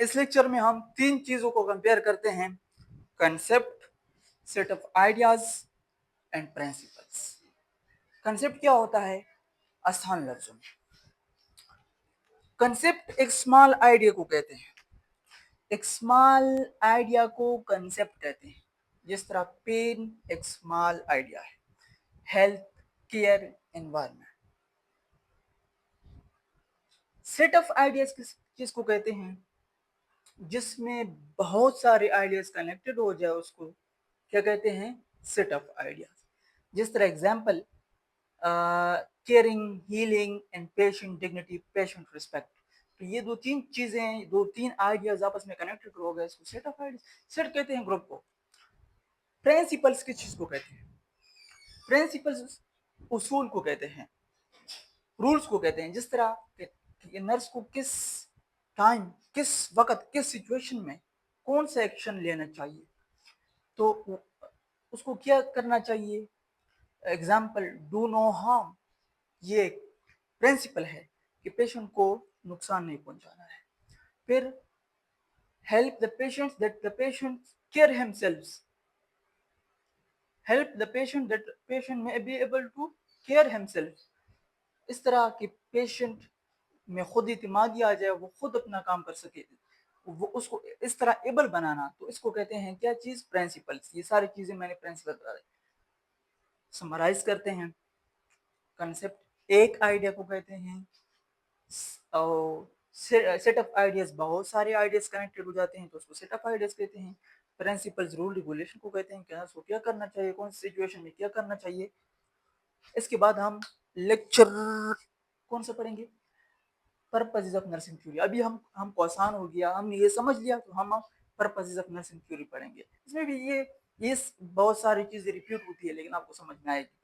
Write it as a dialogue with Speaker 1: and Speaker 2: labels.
Speaker 1: इस लेक्चर में हम तीन चीजों को कंपेयर करते हैं, concept, set of ideas and principles. Concept क्या होता है? आसान लफ्जों में कंसेप्ट एक स्मॉल आइडिया को कहते हैं। एक स्मॉल आइडिया को कंसेप्ट कहते हैं। जिस तरह पेन एक स्मॉल आइडिया है, health care environment. Set of ideas किस चीज को कहते हैं? जिसमें बहुत सारे आइडियाज कनेक्टेड हो जाए उसको क्या कहते हैं? Set of ideas. जिस तरह example caring, healing and patient dignity, patient respect. तो ये दो तीन चीजें, दो तीन आइडियाज आपस में कनेक्टेड हो गए, इसको सेट ऑफ आइडियाज। सेट कहते हैं ग्रुप को। प्रिंसिपल्स किस चीज को कहते हैं? प्रिंसिपल्स उसूल को कहते हैं, रूल्स को कहते हैं। जिस तरह कि नर्स को किस टाइम, किस वक्त, किस सिचुएशन में कौन सा एक्शन लेना चाहिए, तो उसको क्या करना चाहिए। एग्जाम्पल डू नो हार्म, ये प्रिंसिपल है कि पेशेंट को नुकसान नहीं पहुंचाना है। फिर help the patient that the patient care himself, help the patient that patient में be able to care himself. इस तरह कि पेशेंट में खुद इत्मीदी आ जाए, वो खुद अपना काम कर सके, वो उसको इस तरह एबल बनाना, तो इसको कहते हैं क्या चीज? प्रिंसिपल्स। ये सारी चीजें मैंने प्रिंसिपल बता दी। समराइज करते हैं। कंसेप्ट एक आइडिया को कहते हैं, और सेट ऑफ आइडियाज बहुत सारे आइडियाज कनेक्टेड हो जाते हैं तो उसको सेट ऑफ आइडियाज कहते हैं। प्रिंसिपल्स रूल रेगुलेशन को कहते हैं, क्या उसको क्या करना चाहिए, कौन सी सिचुएशन में क्या करना चाहिए। इसके बाद हम लेक्चर कौन सा पढ़ेंगे? Purposes of nursing theory. अभी हमको आसान हो गया, हमने ये समझ लिया, तो हम पर्पसेस ऑफ नर्सिंग थ्योरी पढ़ेंगे। इसमें भी ये बहुत सारी चीजें रिपीट होती है, लेकिन आपको समझ में आएगी।